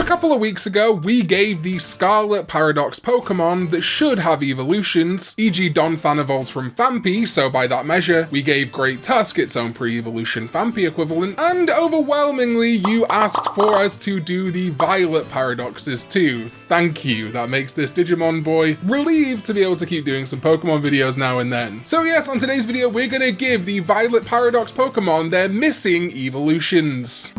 couple of weeks ago, we gave the Scarlet Paradox Pokemon that should have evolutions, e.g. Donphan evolves from Phanpy, so by that measure, we gave Great Tusk its own pre-evolution Phanpy equivalent, and overwhelmingly, you asked for us to do the Violet Paradoxes too. Thank you, that makes this Digimon boy relieved to be able to keep doing some Pokemon videos now and then. So yes, on today's video, we're gonna give the Violet Paradox Pokemon their missing evolutions.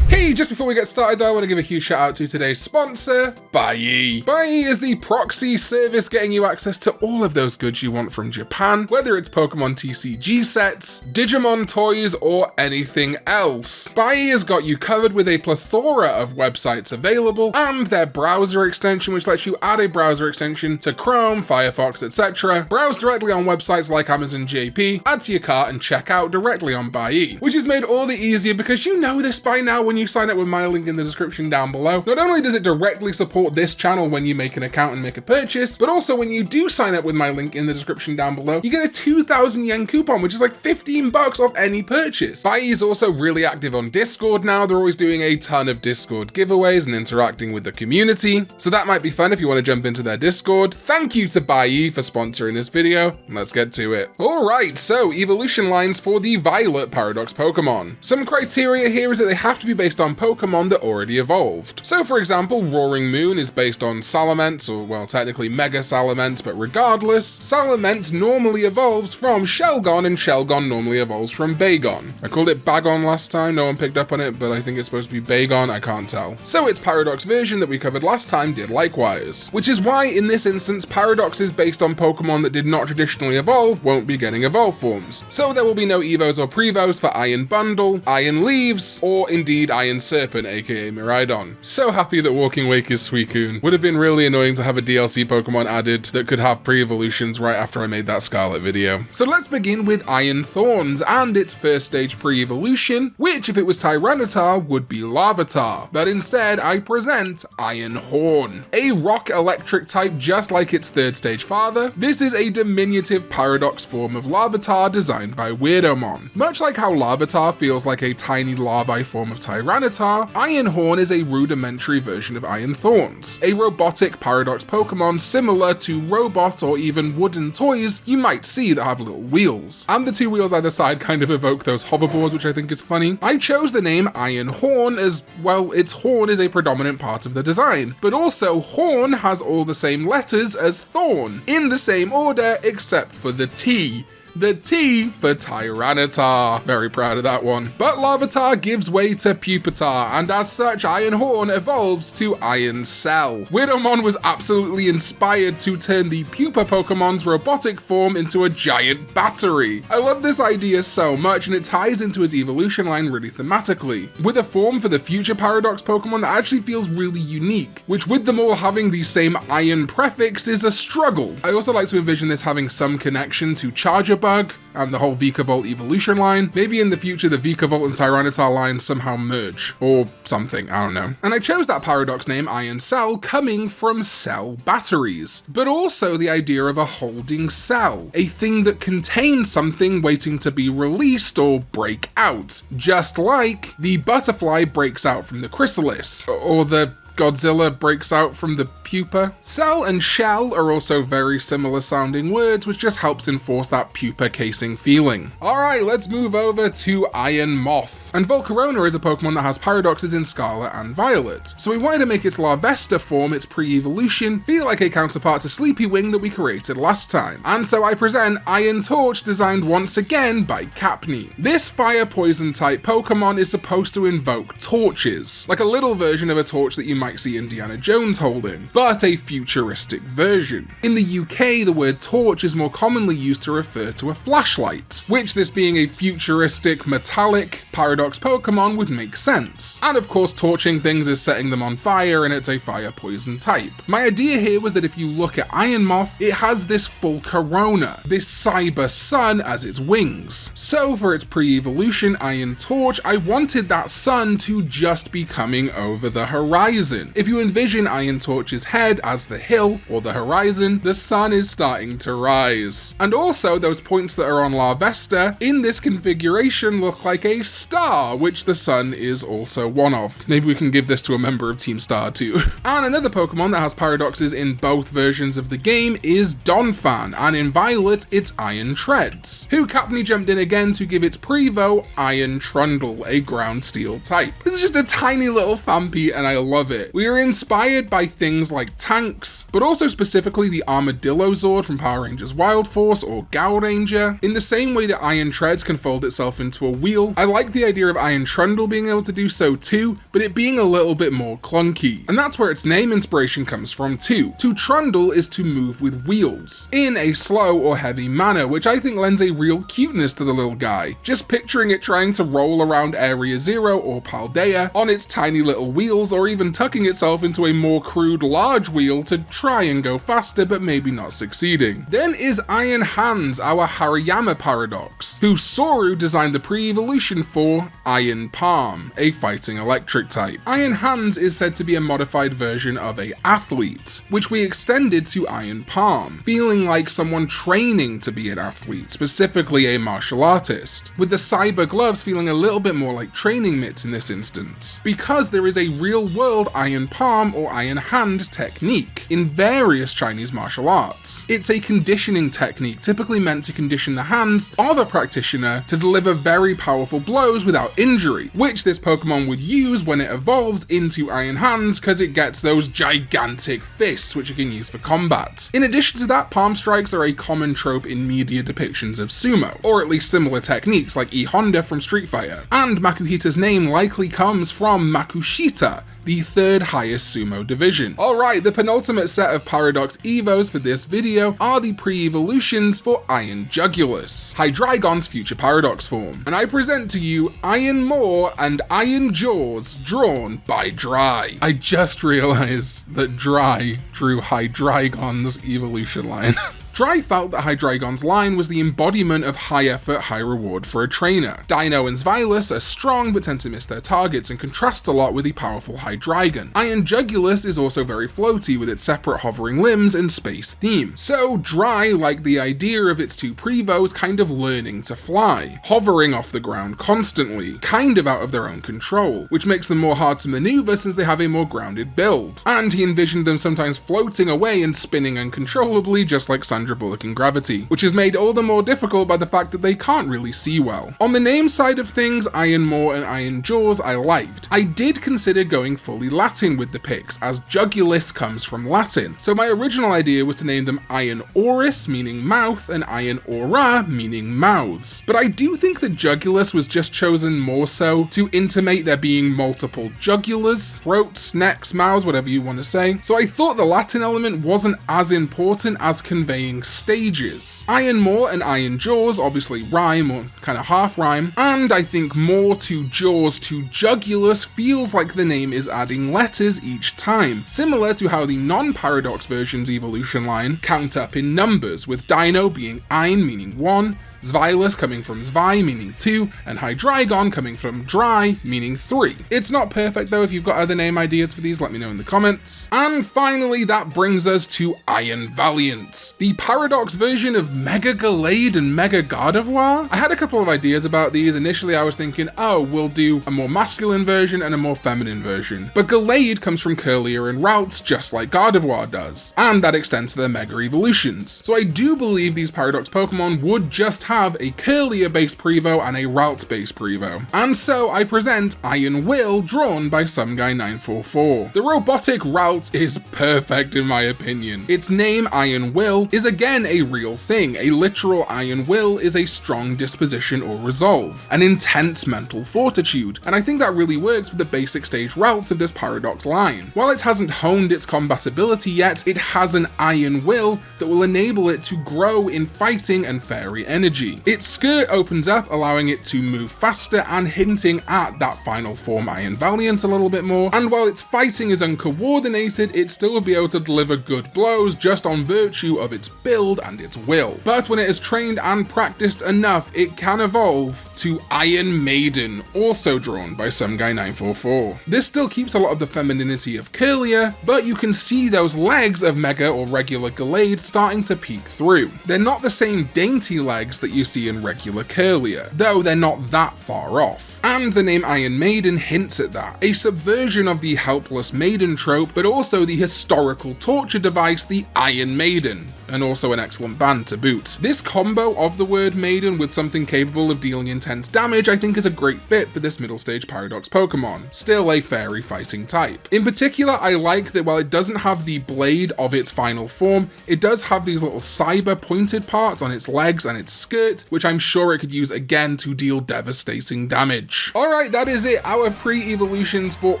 Hey, just before we get started though, I want to give a huge shout out to today's sponsor, Buyee. Buyee is the proxy service getting you access to all of those goods you want from Japan, whether it's Pokemon TCG sets, Digimon toys, or anything else. Buyee has got you covered with a plethora of websites available, and their browser extension, which lets you add a browser extension to Chrome, Firefox, etc. Browse directly on websites like Amazon JP, add to your cart, and check out directly on Buyee, which is made all the easier because you know this by now when you sign up with my link in the description down below. Not only does it directly support this channel when you make an account and make a purchase, but also when you do sign up with my link in the description down below, you get a 2,000 yen coupon, which is like 15 bucks off any purchase. Buyee is also really active on Discord now. They're always doing a ton of Discord giveaways and interacting with the community, so that might be fun if you want to jump into their Discord. Thank you to Buyee for sponsoring this video. Let's get to it. Alright, so evolution lines for the Violet Paradox Pokemon. Some criteria here is that they have to be based on Pokemon that already evolved. So for example, Roaring Moon is based on Salamence, or well, technically Mega Salamence, but regardless, Salamence normally evolves from Shelgon, and Shelgon normally evolves from Bagon. I called it Bagon last time, no one picked up on it, but I think it's supposed to be Bagon, I can't tell. So its Paradox version that we covered last time did likewise, which is why in this instance, Paradoxes based on Pokemon that did not traditionally evolve won't be getting evolved forms. So there will be no Evos or Prevos for Iron Bundle, Iron Leaves, or indeed Iron Serpent, aka Miraidon. So happy that Walking Wake is Suicune. Would have been really annoying to have a DLC Pokemon added that could have pre-evolutions right after I made that Scarlet video. So let's begin with Iron Thorns and its first stage pre-evolution, which if it was Tyranitar would be Larvitar, but instead I present Iron Horn. A rock electric type just like its third stage father, this is a diminutive paradox form of Larvitar designed by Weirdomon. Much like how Larvitar feels like a tiny larvae form of Tyranitar, Iron Horn is a rudimentary version of Iron Thorns, a robotic paradox Pokemon similar to robot or even wooden toys you might see that have little wheels. And the two wheels either side kind of evoke those hoverboards, which I think is funny. I chose the name Iron Horn as, well, its horn is a predominant part of the design, but also Horn has all the same letters as Thorn, in the same order except for the T. The T for Tyranitar. Very proud of that one. But Larvitar gives way to Pupitar, and as such, Iron Horn evolves to Iron Cell. Weirdomon was absolutely inspired to turn the Pupa Pokemon's robotic form into a giant battery. I love this idea so much, and it ties into his evolution line really thematically, with a form for the future Paradox Pokemon that actually feels really unique, which with them all having the same Iron prefix is a struggle. I also like to envision this having some connection to Charger Bug and the whole Vikavolt evolution line. Maybe in the future the Vikavolt and Tyranitar lines somehow merge, or something, I don't know. And I chose that paradox name Iron Cell coming from cell batteries, but also the idea of a holding cell, a thing that contains something waiting to be released or break out, just like the butterfly breaks out from the chrysalis, or the Godzilla breaks out from the pupa. Cell and shell are also very similar sounding words, which just helps enforce that pupa casing feeling. Alright, let's move over to Iron Moth. And Volcarona is a Pokemon that has paradoxes in Scarlet and Violet, so we wanted to make its Larvesta form, its pre-evolution, feel like a counterpart to Sleepy Wing that we created last time. And so I present Iron Torch, designed once again by Capney. This fire poison type Pokemon is supposed to invoke torches, like a little version of a torch that you might see Indiana Jones holding, but a futuristic version. In the UK, the word torch is more commonly used to refer to a flashlight, which, this being a futuristic metallic paradox Pokemon, would make sense. And of course, torching things is setting them on fire, and it's a fire poison type. My idea here was that if you look at Iron Moth, it has this full corona, this cyber sun as its wings. So for its pre-evolution Iron Torch, I wanted that sun to just be coming over the horizon. horizon. If you envision Iron Torch's head as the hill or the horizon, the sun is starting to rise. And also those points that are on La Vesta in this configuration look like a star, which the sun is also one of. Maybe we can give this to a member of Team Star too. And another Pokemon that has paradoxes in both versions of the game is Donphan, and in Violet it's Iron Treads, who Capney jumped in again to give its Prevo Iron Trundle, a ground steel type. This is just a tiny little Fampi and I love it. We are inspired by things like tanks, but also specifically the Armadillo Zord from Power Rangers Wild Force or Gowranger. In the same way that Iron Treads can fold itself into a wheel, I like the idea of Iron Trundle being able to do so too, but it being a little bit more clunky. And that's where its name inspiration comes from too. To trundle is to move with wheels, in a slow or heavy manner, which I think lends a real cuteness to the little guy. Just picturing it trying to roll around Area Zero or Paldea on its tiny little wheels, or even tucking itself into a more crude large wheel to try and go faster, but maybe not succeeding. Then is Iron Hands, our Hariyama paradox, who Soru designed the pre-evolution for Iron Palm, a fighting electric type. Iron Hands is said to be a modified version of a athlete, which we extended to Iron Palm, feeling like someone training to be an athlete, specifically a martial artist, with the cyber gloves feeling a little bit more like training mitts in this instance, because there is a real-world Iron Palm or Iron Hand technique in various Chinese martial arts. It's a conditioning technique typically meant to condition the hands of a practitioner to deliver very powerful blows without injury, which this Pokemon would use when it evolves into Iron Hands because it gets those gigantic fists which it can use for combat. In addition to that, palm strikes are a common trope in media depictions of sumo, or at least similar techniques like E-Honda from Street Fighter, and Makuhita's name likely comes from Makushita, the third highest sumo division. Alright, the penultimate set of Paradox Evos for this video are the pre-evolutions for Iron Jugulis, Hydreigon's future Paradox form, and I present to you Iron Maw and Iron Jaws drawn by Dry. I just realized that Dry drew Hydreigon's evolution line. Dry felt that Hydreigon's line was the embodiment of high effort, high reward for a trainer. Dino and Zvilus are strong but tend to miss their targets and contrast a lot with the powerful Hydreigon. Iron Jugulis is also very floaty with its separate hovering limbs and space theme. So Dry liked the idea of its two Prevos kind of learning to fly, hovering off the ground constantly, kind of out of their own control, which makes them more hard to maneuver since they have a more grounded build. And he envisioned them sometimes floating away and spinning uncontrollably just like Sandra Bullock in Gravity, which is made all the more difficult by the fact that they can't really see well. On the name side of things, Iron Maw and Iron Jaws I liked. I did consider going fully Latin with the picks, as Jugulis comes from Latin, so my original idea was to name them Iron Oris, meaning mouth, and Iron Aura, meaning mouths. But I do think that Jugulis was just chosen more so to intimate there being multiple jugulars, throats, necks, mouths, whatever you want to say, so I thought the Latin element wasn't as important as conveying stages. Iron Maw and Iron Jaws obviously rhyme, or kind of half rhyme, and I think Maw to Jaws to Jugulis feels like the name is adding letters each time, similar to how the non-Paradox version's evolution line count up in numbers, with Dino being Ein meaning 1, Zvilus coming from Zvi, meaning 2, and Hydreigon coming from Dry, meaning 3. It's not perfect though. If you've got other name ideas for these, let me know in the comments. And finally, that brings us to Iron Valiant, the Paradox version of Mega Gallade and Mega Gardevoir. I had a couple of ideas about these. Initially, I was thinking, oh, we'll do a more masculine version and a more feminine version. But Gallade comes from Curlier and Routes, just like Gardevoir does, and that extends to their Mega Evolutions. So I do believe these Paradox Pokemon would just have a Curlier-based Prevo and a Route-based Prevo. And so I present Iron Will, drawn by Some Guy 944. The robotic Route is perfect in my opinion. Its name, Iron Will, is again a real thing. A literal Iron Will is a strong disposition or resolve, an intense mental fortitude, and I think that really works for the basic stage Routes of this Paradox line. While it hasn't honed its compatibility yet, it has an Iron Will that will enable it to grow in fighting and fairy energy. energy. Its skirt opens up, allowing it to move faster and hinting at that final form Iron Valiant a little bit more, and while its fighting is uncoordinated, it still will be able to deliver good blows just on virtue of its build and its will. But when it is trained and practiced enough, it can evolve to Iron Maiden, also drawn by some guy 944. This still keeps a lot of the femininity of Kirlia, but you can see those legs of Mega or regular Gallade starting to peek through. They're not the same dainty legs that you see in regular Kirlia, though they're not that far off. And the name Iron Maiden hints at that. A subversion of the helpless maiden trope, but also the historical torture device, the Iron Maiden, and also an excellent band to boot. This combo of the word maiden with something capable of dealing intense damage I think is a great fit for this middle stage Paradox Pokemon, still a fairy fighting type. In particular, I like that while it doesn't have the blade of its final form, it does have these little cyber pointed parts on its legs and its skirt, which I'm sure it could use again to deal devastating damage. Alright, that is it, our pre-evolutions for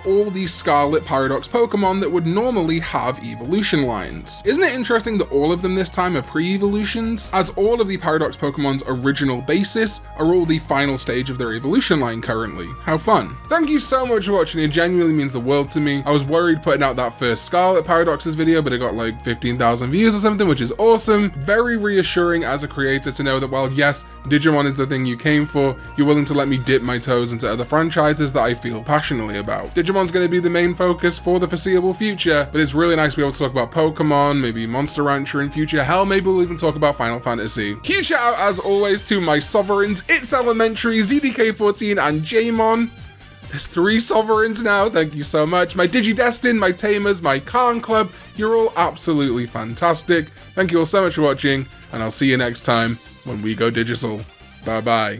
all the Scarlet Paradox Pokemon that would normally have evolution lines. Isn't it interesting that all of them this time are pre-evolutions, as all of the Paradox Pokemon's original basis are all the final stage of their evolution line currently. How fun. Thank you so much for watching, it genuinely means the world to me. I was worried putting out that first Scarlet Paradoxes video, but it got like 15,000 views or something, which is awesome. Very reassuring as a creator to know that while yes, Digimon is the thing you came for, you're willing to let me dip my toes into other franchises that I feel passionately about. Digimon's going to be the main focus for the foreseeable future, but it's really nice to be able to talk about Pokemon, maybe Monster Rancher in future, hell, maybe we'll even talk about Final Fantasy. Huge shout out as always to my sovereigns, It's Elementary, ZDK14 and Jaemon. There's 3 sovereigns now, thank you so much. My Digidestin, my Tamers, my Karn Club, you're all absolutely fantastic. Thank you all so much for watching, and I'll see you next time when we go digital. Bye bye.